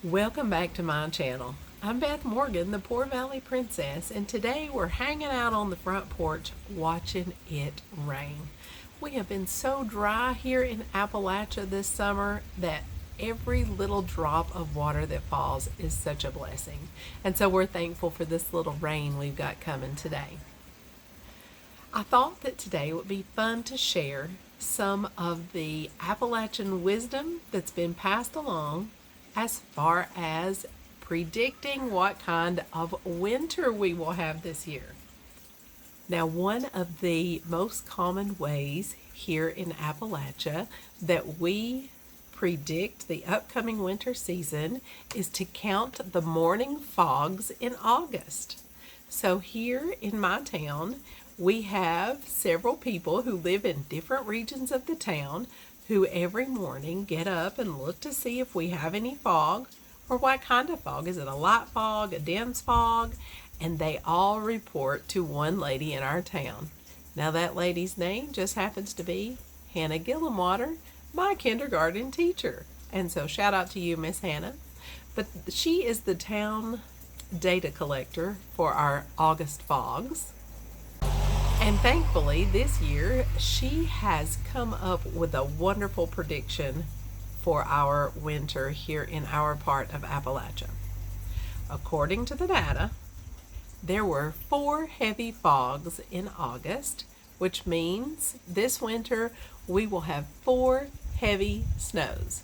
Welcome back to my channel. I'm Beth Morgan, the Poor Valley Princess, and today we're hanging out on the front porch watching it rain. We have been so dry here in Appalachia this summer that every little drop of water that falls is such a blessing. And so we're thankful for this little rain we've got coming today. I thought that today would be fun to share some of the Appalachian wisdom that's been passed along as far as predicting what kind of winter we will have this year. Now, one of the most common ways here in Appalachia that we predict the upcoming winter season is to count the morning fogs in August. So here in my town, we have several people who live in different regions of the town who every morning get up and look to see if we have any fog or what kind of fog. Is it a light fog, a dense fog? And they all report to one lady in our town. Now that lady's name just happens to be Hannah Gillenwater, my kindergarten teacher. And so shout out to you, Miss Hannah. But she is the town data collector for our August fogs. And thankfully, this year, she has come up with a wonderful prediction for our winter here in our part of Appalachia. According to the data, there were 4 heavy fogs in August, which means this winter we will have 4 heavy snows.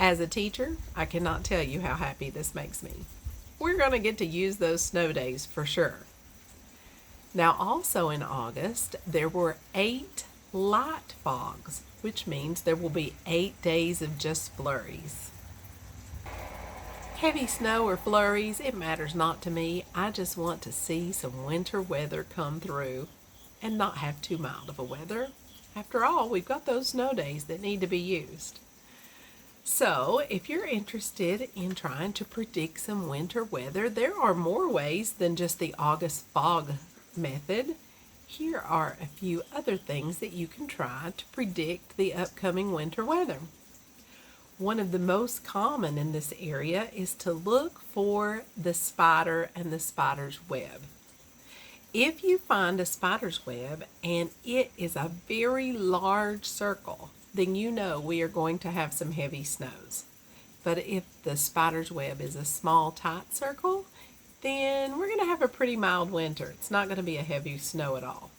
As a teacher, I cannot tell you how happy this makes me. We're going to get to use those snow days for sure. Now also in August, there were 8 light fogs, which means there will be 8 days of just flurries. Heavy snow or flurries, it matters not to me. I just want to see some winter weather come through and not have too mild of a weather. After all, we've got those snow days that need to be used. So if you're interested in trying to predict some winter weather, there are more ways than just the August fog method. Here are a few other things that you can try to predict the upcoming winter weather. One of the most common in this area is to look for the spider and the spider's web. If you find a spider's web and it is a very large circle, then you know we are going to have some heavy snows. But if the spider's web is a small, tight circle, then we're going to have a pretty mild winter. It's not going to be a heavy snow at all.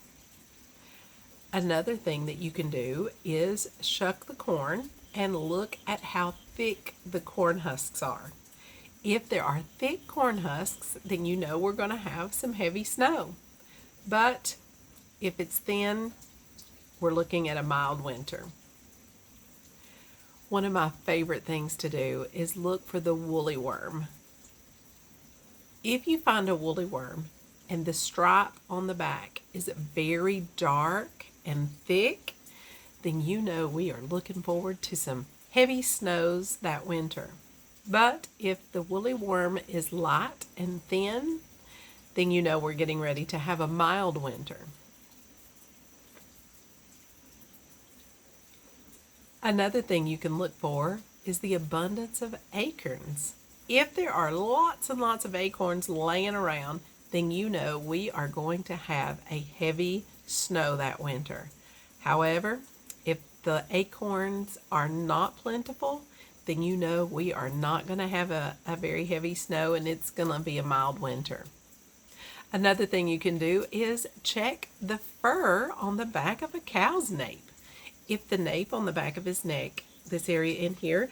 Another thing that you can do is shuck the corn and look at how thick the corn husks are. If there are thick corn husks, then you know we're going to have some heavy snow. But if it's thin, we're looking at a mild winter. One of my favorite things to do is look for the woolly worm. If you find a woolly worm and the stripe on the back is very dark and thick, then you know we are looking forward to some heavy snows that winter. But if the woolly worm is light and thin, then you know we're getting ready to have a mild winter. Another thing you can look for is the abundance of acorns. If there are lots and lots of acorns laying around, then you know we are going to have a heavy snow that winter. However, if the acorns are not plentiful, then you know we are not going to have a very heavy snow and it's going to be a mild winter. Another thing you can do is check the fur on the back of a cow's nape. If the nape on the back of his neck, this area in here,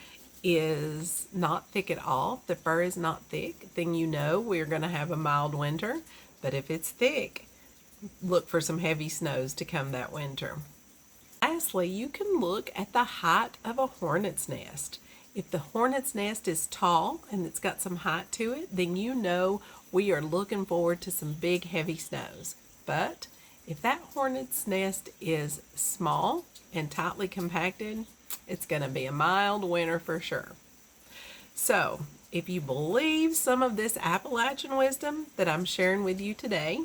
is not thick at all, the fur is not thick, then you know we're going to have a mild winter. But if it's thick, look for some heavy snows to come that winter. Lastly, you can look at the height of a hornet's nest. If the hornet's nest is tall and it's got some height to it, then you know we are looking forward to some big heavy snows. But if that hornet's nest is small and tightly compacted, it's going to be a mild winter for sure. So, if you believe some of this Appalachian wisdom that I'm sharing with you today,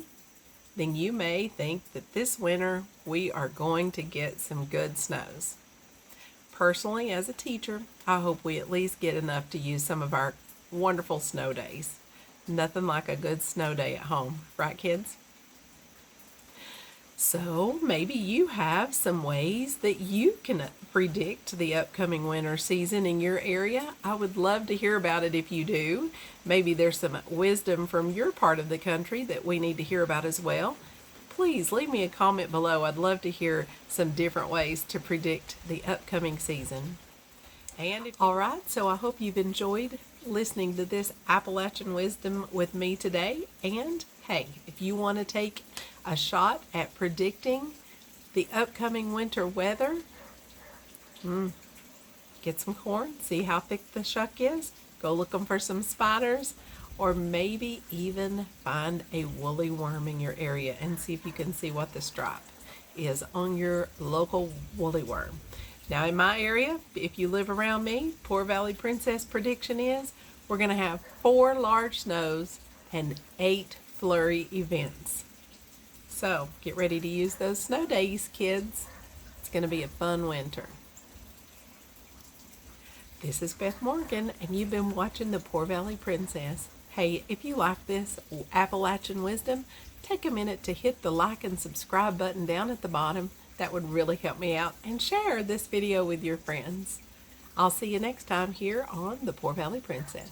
then you may think that this winter we are going to get some good snows. personally, as a teacher, I hope we at least get enough to use some of our wonderful snow days. Nothing like a good snow day at home, right, kids? So maybe you have some ways that you can predict the upcoming winter season in your area. I would love to hear about it if you do. Maybe there's some wisdom from your part of the country that we need to hear about as well. Please leave me a comment below. I'd love to hear some different ways to predict the upcoming season. All right, so I hope you've enjoyed listening to this Appalachian wisdom with me today. And hey, if you want to take a shot at predicting the upcoming winter weather, get some corn, see how thick the shuck is, go looking for some spiders, or maybe even find a woolly worm in your area and see if you can see what the stripe is on your local woolly worm. Now in my area, if you live around me, Poor Valley Princess prediction is we're going to have 4 large snows and 8 flurry events. So get ready to use those snow days, kids. It's going to be a fun winter. This is Beth Morgan, and you've been watching the Poor Valley Princess. Hey, if you like this Appalachian wisdom, take a minute to hit the like and subscribe button down at the bottom. That would really help me out. And share this video with your friends. I'll see you next time here on the Poor Valley Princess.